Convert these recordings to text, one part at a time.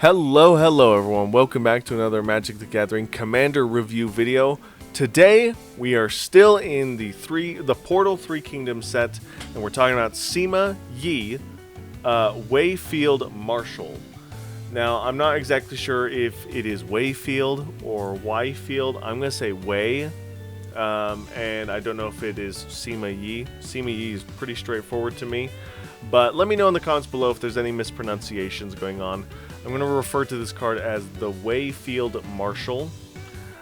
Hello everyone, welcome back to another Magic the Gathering Commander review video. Today we are still in the Portal 3 Kingdom set, and we're talking about Sima Yi, Wayfield Marshal. Now I'm not exactly sure if it is Wayfield or Yfield. I'm going to say Way, and I don't know if it is Sima Yi. Sima Yi is pretty straightforward to me, but let me know in the comments below if there's any mispronunciations going on. I'm going to refer to this card as the Wayfield Marshal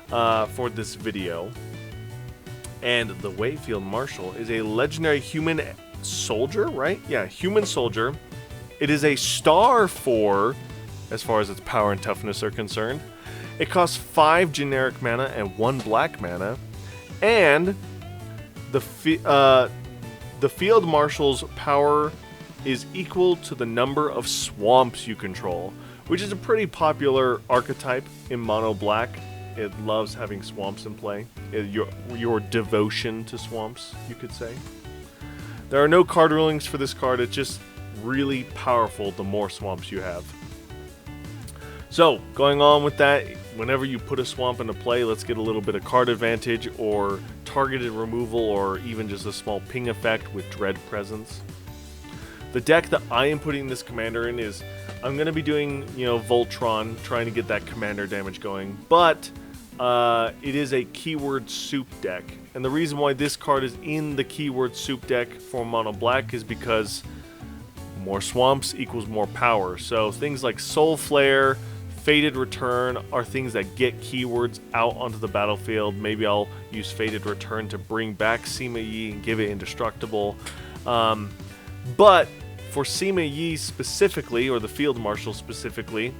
for this video. And the Wayfield Marshal is a legendary human soldier, right? Yeah, human soldier. It is a star 4 as far as its power and toughness are concerned. It costs 5 generic mana and 1 black mana. And the Field Marshal's power is equal to the number of swamps you control, which is a pretty popular archetype in mono black. It loves having swamps in play. Your devotion to swamps, you could say. There are no card rulings for this card. It's just really powerful the more swamps you have. So, going on with that, whenever you put a swamp into play, let's get a little bit of card advantage or targeted removal or even just a small ping effect with Dread Presence. The deck that I am putting this commander in is, I'm going to be doing, Voltron, trying to get that commander damage going, but it is a keyword soup deck. And the reason why this card is in the keyword soup deck for mono black is because more swamps equals more power. So things like Soul Flare, Fated Return are things that get keywords out onto the battlefield. Maybe I'll use Fated Return to bring back Sima Yi and give it indestructible. But for Sima Yi specifically, or the Field Marshal specifically,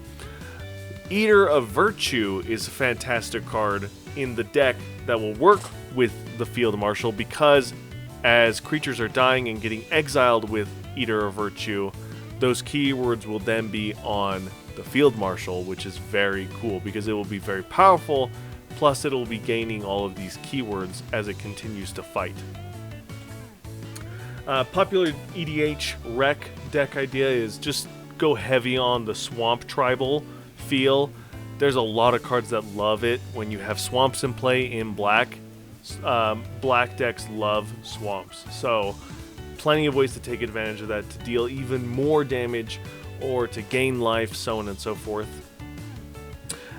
Eater of Virtue is a fantastic card in the deck that will work with the Field Marshal, because as creatures are dying and getting exiled with Eater of Virtue, those keywords will then be on the Field Marshal, which is very cool because it will be very powerful, plus it will be gaining all of these keywords as it continues to fight. Popular EDH rec deck idea is just go heavy on the swamp tribal feel. There's a lot of cards that love it when you have swamps in play in black. Black decks love swamps, so plenty of ways to take advantage of that to deal even more damage or to gain life, so on and so forth.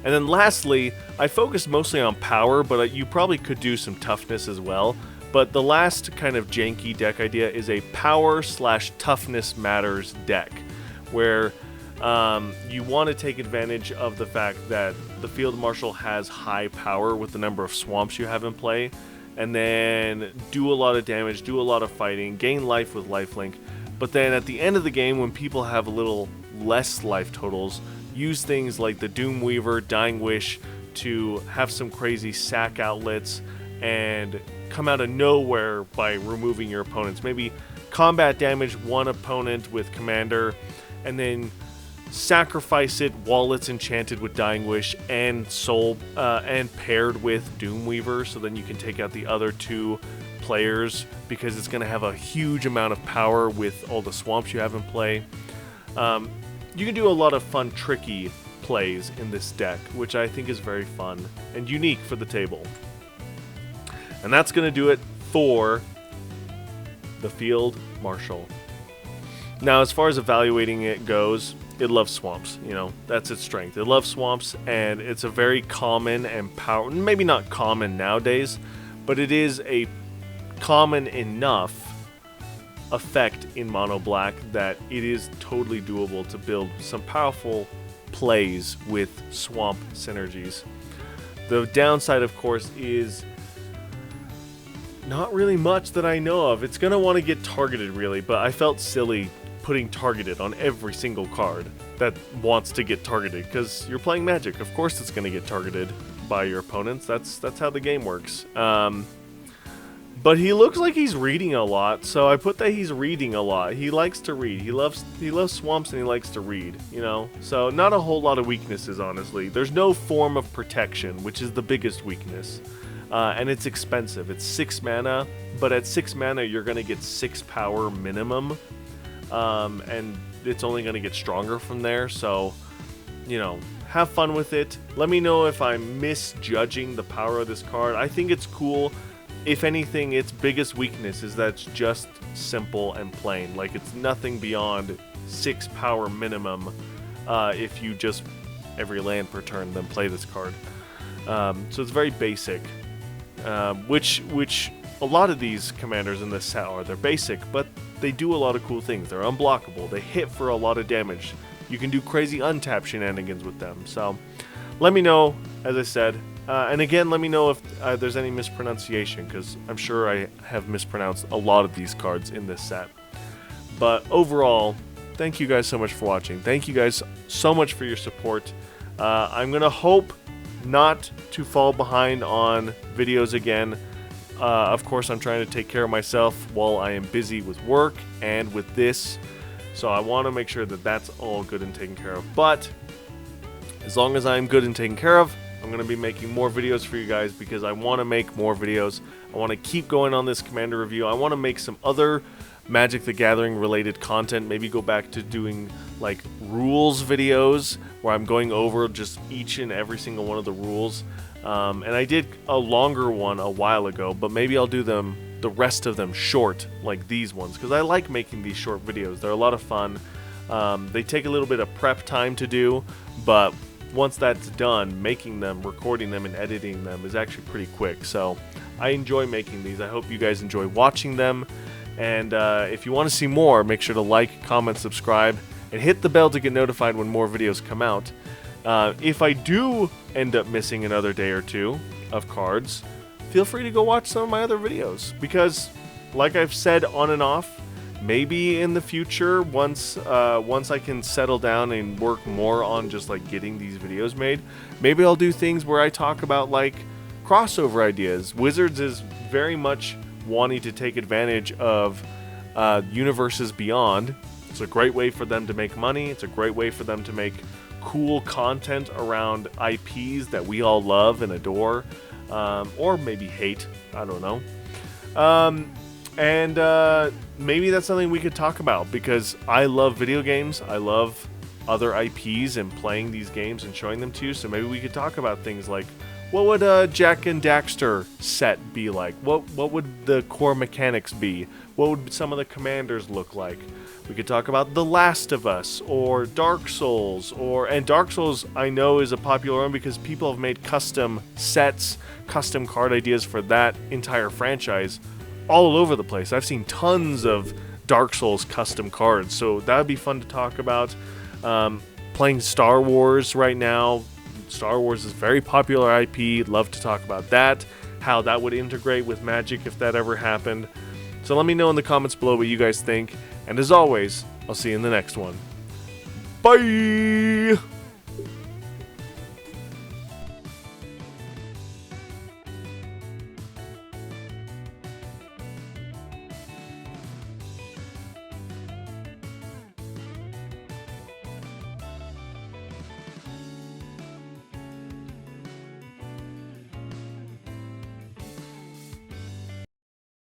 And then lastly, I focused mostly on power, but you probably could do some toughness as well. But the last kind of janky deck idea is a power/toughness matters deck, where you want to take advantage of the fact that the Field Marshal has high power with the number of swamps you have in play, and then do a lot of damage, do a lot of fighting, gain life with lifelink. But then at the end of the game, when people have a little less life totals, use things like the Doomweaver, Dying Wish to have some crazy sack outlets and come out of nowhere by removing your opponents. Maybe combat damage one opponent with Commander, and then sacrifice it while it's enchanted with Dying Wish and Soul, and paired with Doomweaver, so then you can take out the other 2 players because it's going to have a huge amount of power with all the swamps you have in play. You can do a lot of fun, tricky plays in this deck, which I think is very fun and unique for the table. And that's going to do it for the Field Marshal. Now, as far as evaluating it goes, it loves swamps. That's its strength. It loves swamps, and it's a very common and maybe not common nowadays, but it is a common enough effect in mono black that it is totally doable to build some powerful plays with swamp synergies. The downside, of course, is not really much that I know of. It's going to want to get targeted, really, but I felt silly putting targeted on every single card that wants to get targeted, because you're playing Magic. Of course it's going to get targeted by your opponents. That's how the game works. But he looks like he's reading a lot, so I put that he's reading a lot. He likes to read. He loves swamps, and he likes to read, So not a whole lot of weaknesses, honestly. There's no form of protection, which is the biggest weakness. And it's expensive. It's 6 mana, but at 6 mana you're going to get 6 power minimum. And it's only going to get stronger from there, so you know, have fun with it. Let me know if I'm misjudging the power of this card. I think it's cool. If anything, its biggest weakness is that it's just simple and plain. Like, it's nothing beyond 6 power minimum if you just every land per turn then play this card. So it's very basic, which a lot of these commanders in this set are. They're basic, but they do a lot of cool things. They're unblockable. They hit for a lot of damage. You can do crazy untap shenanigans with them. So let me know, as I said. And again, let me know if there's any mispronunciation, because I'm sure I have mispronounced a lot of these cards in this set. But overall, thank you guys so much for watching. Thank you guys so much for your support. I'm going to hope not to fall behind on videos again. Of course, I'm trying to take care of myself while I am busy with work and with this. So I want to make sure that that's all good and taken care of. But as long as I'm good and taken care of, I'm going to be making more videos for you guys, because I want to make more videos. I want to keep going on this Commander review. I want to make some other Magic the Gathering related content. Maybe go back to doing like rules videos where I'm going over just each and every single one of the rules. And I did a longer one a while ago, but maybe I'll do the rest of them short, like these ones, because I like making these short videos. They're a lot of fun. They take a little bit of prep time to do, but once that's done, making them, recording them, and editing them is actually pretty quick. So I enjoy making these. I hope you guys enjoy watching them. And if you want to see more, make sure to like, comment, subscribe, and hit the bell to get notified when more videos come out. If I do end up missing another day or two of cards, feel free to go watch some of my other videos, because like I've said on and off, maybe in the future, once I can settle down and work more on just like getting these videos made, maybe I'll do things where I talk about like crossover ideas. Wizards is very much wanting to take advantage of universes beyond. It's a great way for them to make money. It's a great way for them to make cool content around IPs that we all love and adore, or maybe hate. I don't know. And maybe that's something we could talk about, because I love video games. I love other IPs and playing these games and showing them to you. So maybe we could talk about things like, what would a Jack and Daxter set be like? What would the core mechanics be? What would some of the commanders look like? We could talk about The Last of Us or Dark Souls, and Dark Souls I know is a popular one because people have made custom sets, custom card ideas for that entire franchise all over the place. I've seen tons of Dark Souls custom cards, so that would be fun to talk about. Playing Star Wars right now. Star Wars is a very popular IP. Love to talk about that, how that would integrate with Magic if that ever happened. So let me know in the comments below what you guys think. And as always, I'll see you in the next one. Bye!